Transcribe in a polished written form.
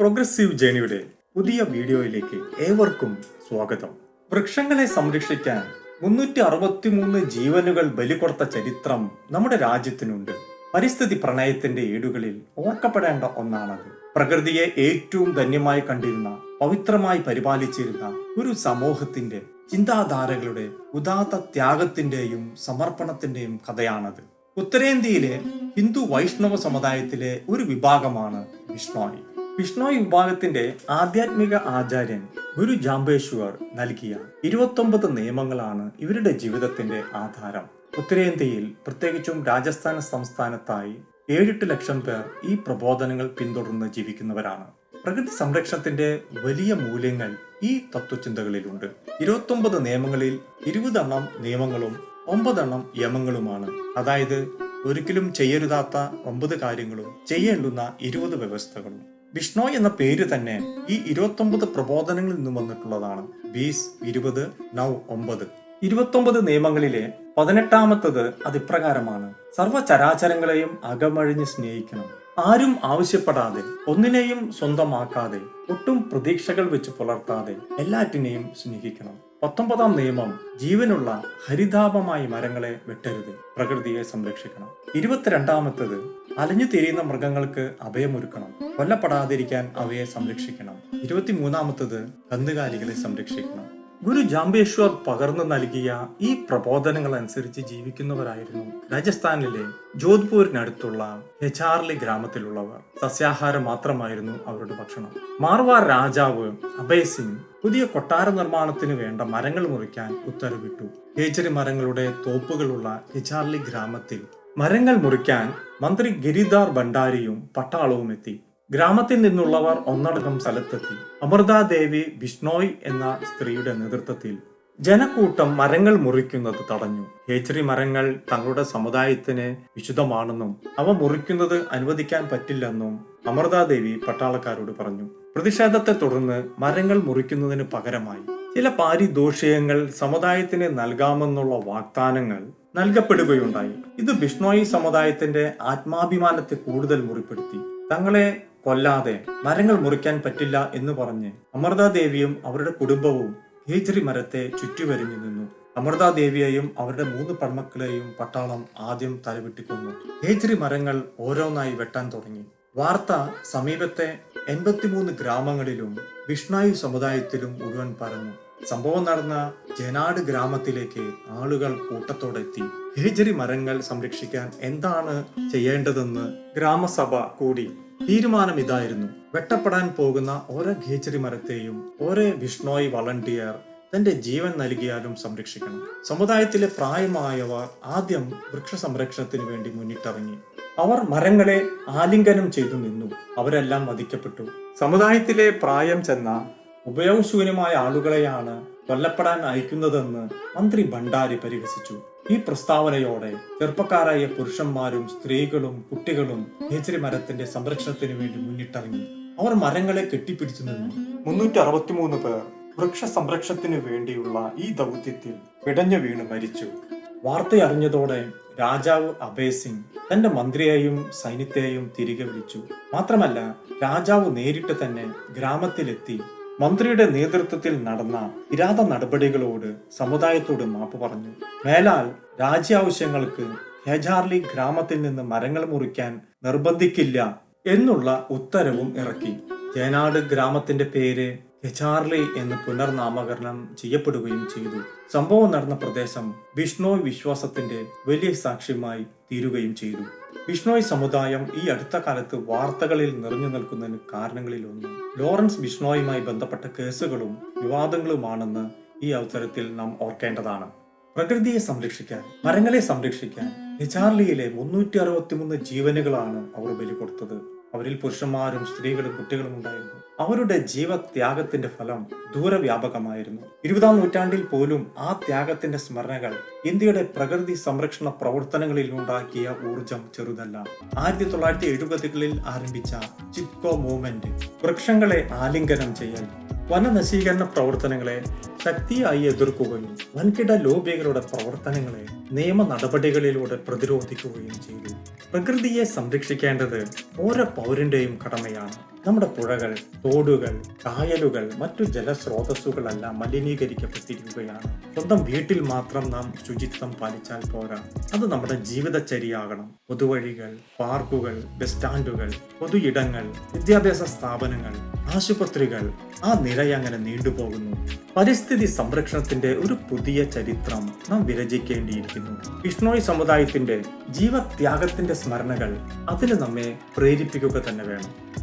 Progressive ജേണിയുടെ പുതിയ വീഡിയോയിലേക്ക് ഏവർക്കും സ്വാഗതം. വൃക്ഷങ്ങളെ സംരക്ഷിക്കാൻ 363 ജീവനുകൾ ബലി കൊടുത്ത ചരിത്രം നമ്മുടെ രാജ്യത്തിനുണ്ട്. പരിസ്ഥിതി പ്രണയത്തിന്റെ ഏടുകളിൽ ഓർക്കപ്പെടേണ്ട ഒന്നാണത്. പ്രകൃതിയെ ഏറ്റവും ധന്യമായി കണ്ടിരുന്ന, പവിത്രമായി പരിപാലിച്ചിരുന്ന ഒരു സമൂഹത്തിന്റെ ചിന്താധാരകളുടെ ഉദാത്ത ത്യാഗത്തിന്റെയും സമർപ്പണത്തിന്റെയും കഥയാണത്. ഉത്തരേന്ത്യയിലെ ഹിന്ദു വൈഷ്ണവ സമുദായത്തിലെ ഒരു വിഭാഗമാണ് ബിഷ്ണോയി. ബിഷ്ണോയി വിഭാഗത്തിന്റെ ആധ്യാത്മിക ആചാര്യൻ ഗുരു ജാംബേശ്വർ നൽകിയ 29 നിയമങ്ങളാണ് ഇവരുടെ ജീവിതത്തിന്റെ ആധാരം. ഉത്തരേന്ത്യയിൽ, പ്രത്യേകിച്ചും രാജസ്ഥാൻ സംസ്ഥാനത്തായി 7-8 ലക്ഷം പേർ ഈ പ്രബോധനങ്ങൾ പിന്തുടർന്ന് ജീവിക്കുന്നവരാണ്. പ്രകൃതി സംരക്ഷണത്തിന്റെ വലിയ മൂല്യങ്ങൾ ഈ തത്വചിന്തകളിലുണ്ട്. 29 നിയമങ്ങളിൽ 20 എണ്ണം നിയമങ്ങളും 9 എണ്ണം യമങ്ങളുമാണ്. അതായത് ഒരിക്കലും ചെയ്യരുതാത്ത 9 കാര്യങ്ങളും ചെയ്യേണ്ടുന്ന 20 വ്യവസ്ഥകളും. ബിഷ്ണോയ് എന്ന പേര് തന്നെ ഈ 29 പ്രബോധനങ്ങളിൽ നിന്നും വന്നിട്ടുള്ളതാണ്. ബീസ് 20, നൗ 9. 29 നിയമങ്ങളിലെ 18ാമത്തത് അതിപ്രകാരമാണ്: സർവ്വചരാചരങ്ങളെയും അകമഴിഞ്ഞ് സ്നേഹിക്കണം. ആരും ആവശ്യപ്പെടാതെ, ഒന്നിനെയും സ്വന്തമാക്കാതെ, ഒട്ടും പ്രതീക്ഷകൾ വെച്ച് പുലർത്താതെ എല്ലാറ്റിനെയും സ്നേഹിക്കണം. 19ാം നിയമം: ജീവനുള്ള ഹരിതാപമായ മരങ്ങളെ വെട്ടരുത്, പ്രകൃതിയെ സംരക്ഷിക്കണം. 22ാമത്തത്: അലഞ്ഞു തിരിയുന്ന മൃഗങ്ങൾക്ക് അഭയമൊരുക്കണം, കൊല്ലപ്പെടാതിരിക്കാൻ അവയെ സംരക്ഷിക്കണം. 23ാമത്തത്: കന്നുകാലികളെ സംരക്ഷിക്കണം. ഗുരു ജാംബേശ്വർ പകർന്നു നൽകിയ ഈ പ്രബോധനങ്ങൾ അനുസരിച്ച് ജീവിക്കുന്നവരായിരുന്നു രാജസ്ഥാനിലെ ജോധ്പൂരിനടുത്തുള്ള ഹെചാർലി ഗ്രാമത്തിലുള്ളവർ. സസ്യാഹാരം മാത്രമായിരുന്നു അവരുടെ ഭക്ഷണം. മാർവാർ രാജാവ് അഭയ് സിംഗ് പുതിയ കൊട്ടാര നിർമ്മാണത്തിന് വേണ്ട മരങ്ങൾ മുറിക്കാൻ ഉത്തരവിട്ടു. കേച്ചരി മരങ്ങളുടെ തോപ്പുകളുള്ള ഹെചാർലി ഗ്രാമത്തിൽ മരങ്ങൾ മുറിക്കാൻ മന്ത്രി ഗിരിധാർ ഭണ്ഡാരിയും പട്ടാളവും എത്തി. ഗ്രാമത്തിൽ നിന്നുള്ളവർ ഒന്നടങ്കം സ്ഥലത്തെത്തി. അമൃതാദേവി ബിഷ്ണോയ് എന്ന സ്ത്രീയുടെ നേതൃത്വത്തിൽ ജനക്കൂട്ടം മരങ്ങൾ മുറിക്കുന്നത് തടഞ്ഞു. കേച്ചരി മരങ്ങൾ തങ്ങളുടെ സമുദായത്തിന് വിശുദ്ധമാണെന്നും അവ മുറിക്കുന്നത് അനുവദിക്കാൻ പറ്റില്ലെന്നും അമൃതാദേവി പട്ടാളക്കാരോട് പറഞ്ഞു. പ്രതിഷേധത്തെ തുടർന്ന് മരങ്ങൾ മുറിക്കുന്നതിന് പകരമായി ചില പാരിതോഷികങ്ങൾ സമുദായത്തിന് നൽകാമെന്നുള്ള വാഗ്ദാനങ്ങൾ നൽകപ്പെടുകയുണ്ടായി. ഇത് ബിഷ്ണോയി സമുദായത്തിന്റെ ആത്മാഭിമാനത്തെ കൂടുതൽ മുറിപ്പെടുത്തി. തങ്ങളെ കൊല്ലാതെ മരങ്ങൾ മുറിക്കാൻ പറ്റില്ല എന്ന് പറഞ്ഞ് അമൃതാദേവിയും അവരുടെ കുടുംബവും കേച്ചരി മരത്തെ ചുറ്റിവരിഞ്ഞു നിന്നു. അമൃതാദേവിയെയും അവരുടെ 3 പെൺമക്കളെയും പട്ടാളം ആദ്യം തലവെട്ടിക്കൊന്നു. കേച്ചരി മരങ്ങൾ ഓരോന്നായി വെട്ടാൻ തുടങ്ങി. വാർത്ത സമീപത്തെ 83 ഗ്രാമങ്ങളിലും ബിഷ്ണോയി സമുദായത്തിലും മുഴുവൻ പരന്നു. സംഭവം നടന്ന ജനാട് ഗ്രാമത്തിലേക്ക് ആളുകൾ കൂട്ടത്തോടെ എത്തി. കേച്ചരി മരങ്ങൾ സംരക്ഷിക്കാൻ എന്താണ് ചെയ്യേണ്ടതെന്ന് ഗ്രാമസഭ കൂടി. തീരുമാനം ഇതായിരുന്നു: വെട്ടപ്പെടാൻ പോകുന്ന ഓരോ കേച്ചരി മരത്തെയും ഓരോ ബിഷ്ണോയി വളണ്ടിയർ തന്റെ ജീവൻ നൽകിയാലും സംരക്ഷിക്കണം. സമുദായത്തിലെ പ്രായമായവർ ആദ്യം വൃക്ഷ സംരക്ഷണത്തിന് വേണ്ടി മുന്നിട്ടിറങ്ങി. അവർ മരങ്ങളെ ആലിംഗനം ചെയ്തു നിന്നു. അവരെല്ലാം വധിക്കപ്പെട്ടു. സമുദായത്തിലെ പ്രായം ചെന്ന ഉപയോഗശൂന്യമായ ആളുകളെയാണ് കൊല്ലപ്പെടാൻ അയക്കുന്നതെന്ന് മന്ത്രി ഭണ്ഡാരി പരിഹസിച്ചു. ഈ പ്രസ്താവനയോടെ ചെറുപ്പക്കാരായ പുരുഷന്മാരും സ്ത്രീകളും കുട്ടികളും കേച്ചരി മരത്തിന്റെ സംരക്ഷണത്തിന് വേണ്ടി മുന്നിട്ടിറങ്ങി. അവർ മരങ്ങളെ കെട്ടിപ്പിടിച്ചു നിന്നു. 363 പേർ വൃക്ഷ സംരക്ഷണത്തിന് വേണ്ടിയുള്ള ഈ ദൗത്യത്തിൽ പിടഞ്ഞു വീണ് മരിച്ചു. വാർത്തയറിഞ്ഞതോടെ രാജാവ് അഭയ് സിംഗ് തന്റെ മന്ത്രിയെയും സൈന്യത്തെയും തിരികെ വിളിച്ചു. മാത്രമല്ല, രാജാവ് നേരിട്ട് തന്നെ ഗ്രാമത്തിലെത്തി മന്ത്രിയുടെ നേതൃത്വത്തിൽ നടന്ന കിരാത നടപടികളോട് സമുദായത്തോട് മാപ്പ് പറഞ്ഞു. മേലാൽ രാജ്യാവശ്യങ്ങൾക്ക് ഹെചാർലി ഗ്രാമത്തിൽ നിന്ന് മരങ്ങൾ മുറിക്കാൻ നിർബന്ധിക്കില്ല എന്നുള്ള ഉത്തരവും ഇറക്കി. ജനാട് ഗ്രാമത്തിന്റെ പേര് ഹെചാർലി എന്ന് പുനർനാമകരണം ചെയ്യപ്പെടുകയും ചെയ്തു. സംഭവം നടന്ന പ്രദേശം ബിഷ്ണോയ് വിശ്വാസത്തിന്റെ വലിയ സാക്ഷ്യമായി തീരുകയും ചെയ്തു. ബിഷ്ണോയ് സമുദായം ഈ അടുത്ത കാലത്ത് വാർത്തകളിൽ നിറഞ്ഞു നിൽക്കുന്നതിന് കാരണങ്ങളിലൊന്ന് ലോറൻസ് ബിഷ്ണോയുമായി ബന്ധപ്പെട്ട കേസുകളും വിവാദങ്ങളുമാണെന്ന് ഈ അവസരത്തിൽ നാം ഓർക്കേണ്ടതാണ്. പ്രകൃതിയെ സംരക്ഷിക്കാൻ, മരങ്ങളെ സംരക്ഷിക്കാൻ ഹെചാർലിയിലെ 363 ജീവനുകളാണ് അവർ ബലി കൊടുത്തത്. അവരിൽ പുരുഷന്മാരും സ്ത്രീകളും കുട്ടികളും ഉണ്ടായിരുന്നു. അവരുടെ ജീവത്യാഗത്തിന്റെ ഫലം ദൂരവ്യാപകമായിരുന്നു. 20ാം നൂറ്റാണ്ടിൽ പോലും ആ ത്യാഗത്തിന്റെ സ്മരണകൾ ഇന്ത്യയുടെ പ്രകൃതി സംരക്ഷണ പ്രവർത്തനങ്ങളിൽ ഉണ്ടാക്കിയ ഊർജം ചെറുതല്ല. 1970കളിൽ ആരംഭിച്ച ചിപ്കോ മൂവ്മെന്റ്, വൃക്ഷങ്ങളെ ആലിംഗനം ചെയ്യൽ, വനനശീകരണ പ്രവർത്തനങ്ങളെ ശക്തിയായി എതിർക്കുകയും വൻകിട ലോബികളുടെ പ്രവർത്തനങ്ങളെ നിയമ നടപടികളിലൂടെ പ്രതിരോധിക്കുകയും ചെയ്തു. പ്രകൃതിയെ സംരക്ഷിക്കേണ്ടത് ഓരോ പൗരന്റെയും കടമയാണ്. നമ്മുടെ പുഴകൾ, തോടുകൾ, കായലുകൾ, മറ്റു ജലസ്രോതസ്സുകളെല്ലാം മലിനീകരിക്കപ്പെട്ടിരിക്കുകയാണ്. സ്വന്തം വീട്ടിൽ മാത്രം നാം ശുചിത്വം പാലിച്ചാൽ പോരാ, അത് നമ്മുടെ ജീവിതചര്യയാകണം. പൊതുവഴികൾ, പാർക്കുകൾ, ബസ് സ്റ്റാൻഡുകൾ, പൊതു ഇടങ്ങൾ, വിദ്യാഭ്യാസ സ്ഥാപനങ്ങൾ, ആശുപത്രികൾ, ആ നിരയങ്ങനെ നീണ്ടുപോകുന്നു. പരിസ്ഥിതി സംരക്ഷണത്തിന്റെ ഒരു പുതിയ ചരിത്രം നാം വിരചിക്കേണ്ടിയിരിക്കുന്നു. വിഷ്ണോയ് സമുദായത്തിന്റെ ജീവത്യാഗത്തിന്റെ സ്മരണകൾ അതിന് നമ്മെ പ്രേരിപ്പിക്കുക തന്നെ വേണം.